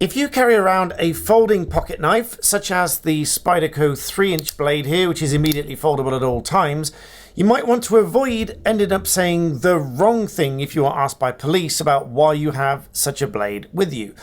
If you carry around a folding pocket knife, such as the Spyderco 3-inch blade here, which is immediately foldable at all times, you might want to avoid ending up saying the wrong thing if you are asked by police about why you have such a blade with you.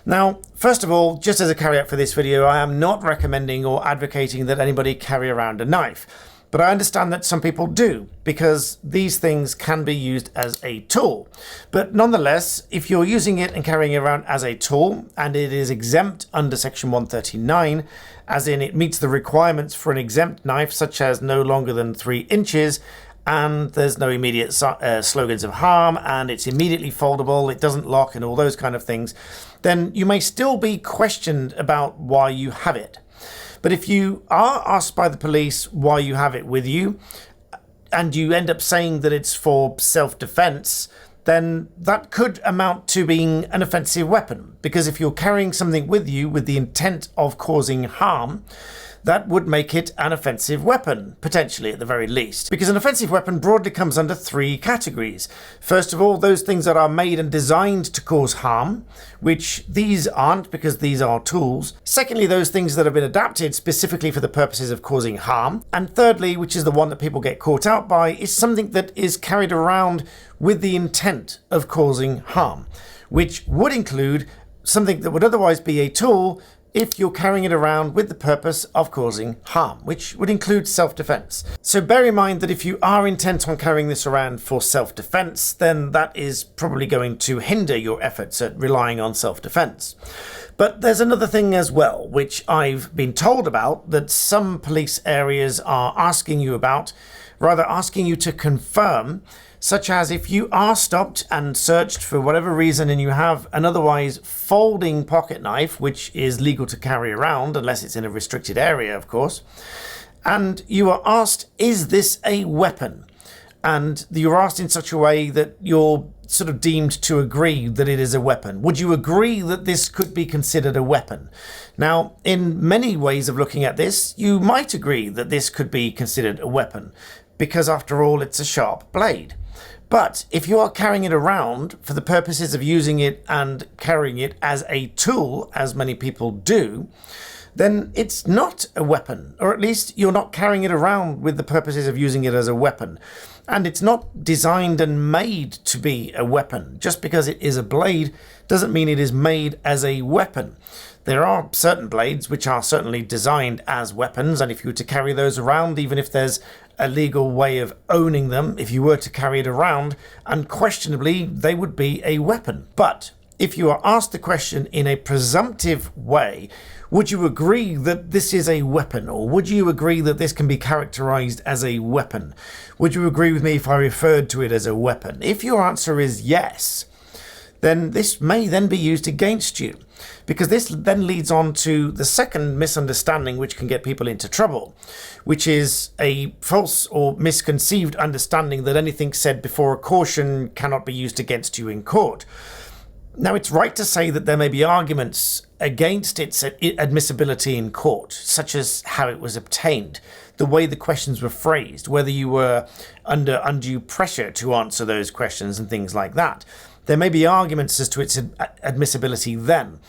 Now, first of all, just as a caveat for this video, I am not recommending or advocating that anybody carry around a knife. But I understand that some people do, because these things can be used as a tool. But nonetheless, if you're using it and carrying it around as a tool, and it is exempt under Section 139, as in it meets the requirements for an exempt knife, such as no longer than 3 inches, and there's no immediate slogans of harm, and it's immediately foldable, it doesn't lock, and all those kind of things, then you may still be questioned about why you have it. But if you are asked by the police why you have it with you, and you end up saying that it's for self-defense, then that could amount to being an offensive weapon. Because if you're carrying something with you with the intent of causing harm, that would make it an offensive weapon, potentially at the very least. Because an offensive weapon broadly comes under 3 categories. First of all, those things that are made and designed to cause harm, which these aren't because these are tools. Secondly, those things that have been adapted specifically for the purposes of causing harm. And thirdly, which is the one that people get caught out by, is something that is carried around with the intent of causing harm, which would include something that would otherwise be a tool if you're carrying it around with the purpose of causing harm, which would include self-defense. So bear in mind that if you are intent on carrying this around for self-defense, then that is probably going to hinder your efforts at relying on self-defense. But there's another thing as well, which I've been told about, that some police areas are asking you about, rather asking you to confirm, such as if you are stopped and searched for whatever reason and you have an otherwise folding pocket knife, which is legal to carry around unless it's in a restricted area, of course, and you are asked, is this a weapon? And you're asked in such a way that you're sort of deemed to agree that it is a weapon. Would you agree that this could be considered a weapon? Now, in many ways of looking at this, you might agree that this could be considered a weapon, because after all, it's a sharp blade. But if you are carrying it around for the purposes of using it and carrying it as a tool, as many people do, then it's not a weapon, or at least you're not carrying it around with the purposes of using it as a weapon. And it's not designed and made to be a weapon. Just because it is a blade doesn't mean it is made as a weapon. There are certain blades which are certainly designed as weapons, and if you were to carry those around, even if there's a legal way of owning them, if you were to carry it around, unquestionably they would be a weapon. But if you are asked the question in a presumptive way, would you agree that this is a weapon, or would you agree that this can be characterized as a weapon? Would you agree with me if I referred to it as a weapon? If your answer is yes, then this may then be used against you, because this then leads on to the second misunderstanding which can get people into trouble, which is a false or misconceived understanding that anything said before a caution cannot be used against you in court. Now, it's right to say that there may be arguments against its admissibility in court, such as how it was obtained, the way the questions were phrased, whether you were under undue pressure to answer those questions and things like that. There may be arguments as to its admissibility then,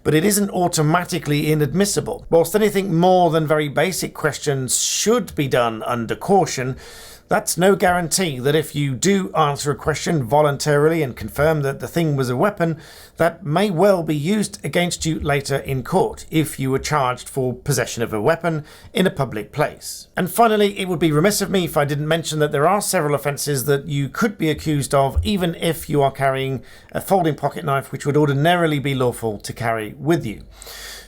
but it isn't automatically inadmissible. Whilst anything more than very basic questions should be done under caution, that's no guarantee that if you do answer a question voluntarily and confirm that the thing was a weapon, that may well be used against you later in court if you were charged for possession of a weapon in a public place. And finally, it would be remiss of me if I didn't mention that there are several offences that you could be accused of even if you are carrying a folding pocket knife, which would ordinarily be lawful to carry with you.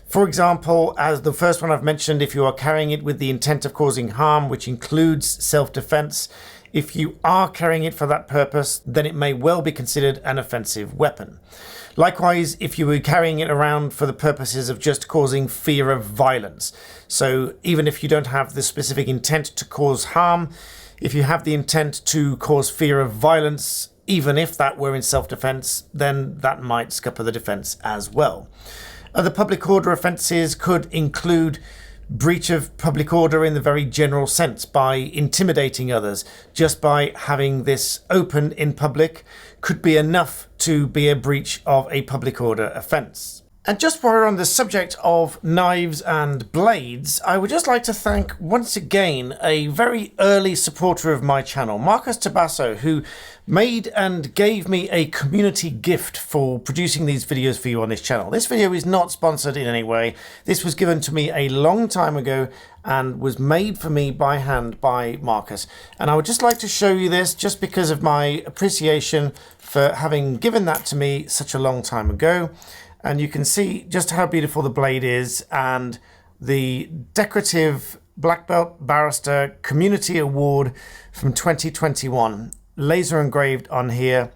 For example, as the first one I've mentioned, if you are carrying it with the intent of causing harm, which includes self-defense, if you are carrying it for that purpose, then it may well be considered an offensive weapon. Likewise, if you were carrying it around for the purposes of just causing fear of violence. So even if you don't have the specific intent to cause harm, if you have the intent to cause fear of violence, even if that were in self-defense, then that might scupper the defense as well. Other public order offences could include breach of public order in the very general sense, by intimidating others. Just by having this open in public could be enough to be a breach of a public order offence. And just while we're on the subject of knives and blades, I would just like to thank once again a very early supporter of my channel, Marcus Tabasso, who made and gave me a community gift for producing these videos for you on this channel. This video is not sponsored in any way. This was given to me a long time ago and was made for me by hand by Marcus. And I would just like to show you this just because of my appreciation for having given that to me such a long time ago. And you can see just how beautiful the blade is and the decorative Black Belt Barrister Community Award from 2021, laser engraved on here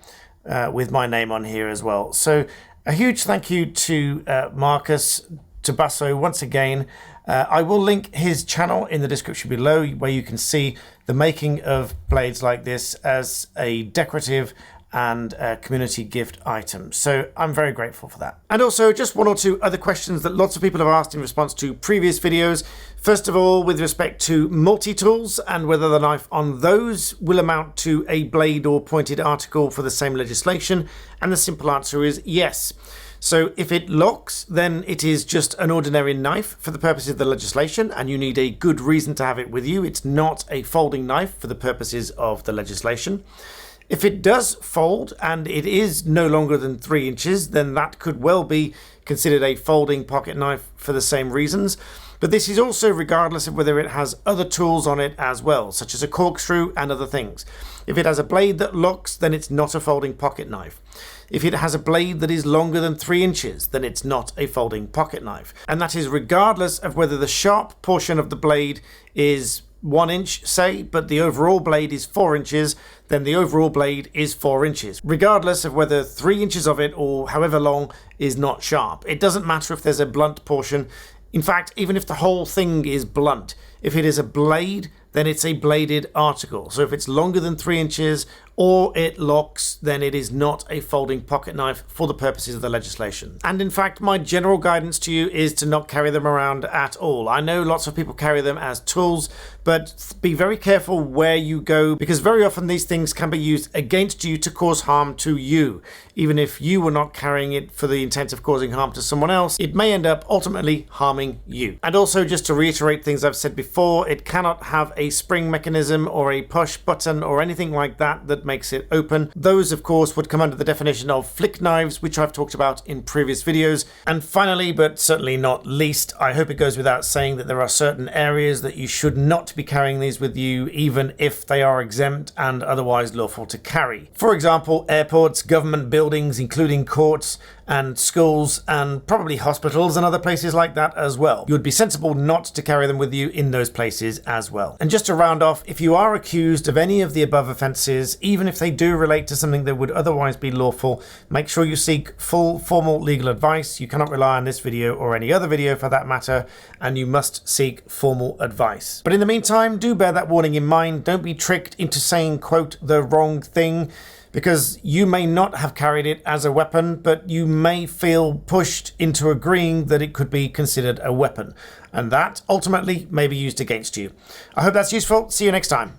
with my name on here as well. So a huge thank you to Marcus Tabasso once again. I will link his channel in the description below where you can see the making of blades like this as a decorative and a community gift item. So I'm very grateful for that. And also just one or two other questions that lots of people have asked in response to previous videos. First of all, with respect to multi-tools and whether the knife on those will amount to a blade or pointed article for the same legislation. And the simple answer is yes. So if it locks, then it is just an ordinary knife for the purposes of the legislation, and you need a good reason to have it with you. It's not a folding knife for the purposes of the legislation. If it does fold and it is no longer than 3 inches, then that could well be considered a folding pocket knife for the same reasons. But this is also regardless of whether it has other tools on it as well, such as a corkscrew and other things. If it has a blade that locks, then it's not a folding pocket knife. If it has a blade that is longer than 3 inches, then it's not a folding pocket knife. And that is regardless of whether the sharp portion of the blade is 1 inch, say, but the overall blade is 4 inches, then the overall blade is 4 inches, regardless of whether 3 inches of it or however long is not sharp. It doesn't matter if there's a blunt portion. In fact, even if the whole thing is blunt, if it is a blade, then it's a bladed article. So if it's longer than 3 inches or it locks, then it is not a folding pocket knife for the purposes of the legislation. And in fact, my general guidance to you is to not carry them around at all. I know lots of people carry them as tools, but be very careful where you go, because very often these things can be used against you to cause harm to you. Even if you were not carrying it for the intent of causing harm to someone else, it may end up ultimately harming you. And also, just to reiterate things I've said before, it cannot have a spring mechanism or a push button or anything like that that makes it open. Those, of course, would come under the definition of flick knives, which I've talked about in previous videos. And finally, but certainly not least, I hope it goes without saying that there are certain areas that you should not be carrying these with you, even if they are exempt and otherwise lawful to carry. For example, airports, government buildings, including courts and schools, and probably hospitals and other places like that as well. You would be sensible not to carry them with you in those places as well. And just to round off, if you are accused of any of the above offences, even if they do relate to something that would otherwise be lawful, make sure you seek full formal legal advice. You cannot rely on this video or any other video for that matter, and you must seek formal advice. But in the meantime, do bear that warning in mind. Don't be tricked into saying, quote, the wrong thing, because you may not have carried it as a weapon, but you may feel pushed into agreeing that it could be considered a weapon. And that ultimately may be used against you. I hope that's useful. See you next time.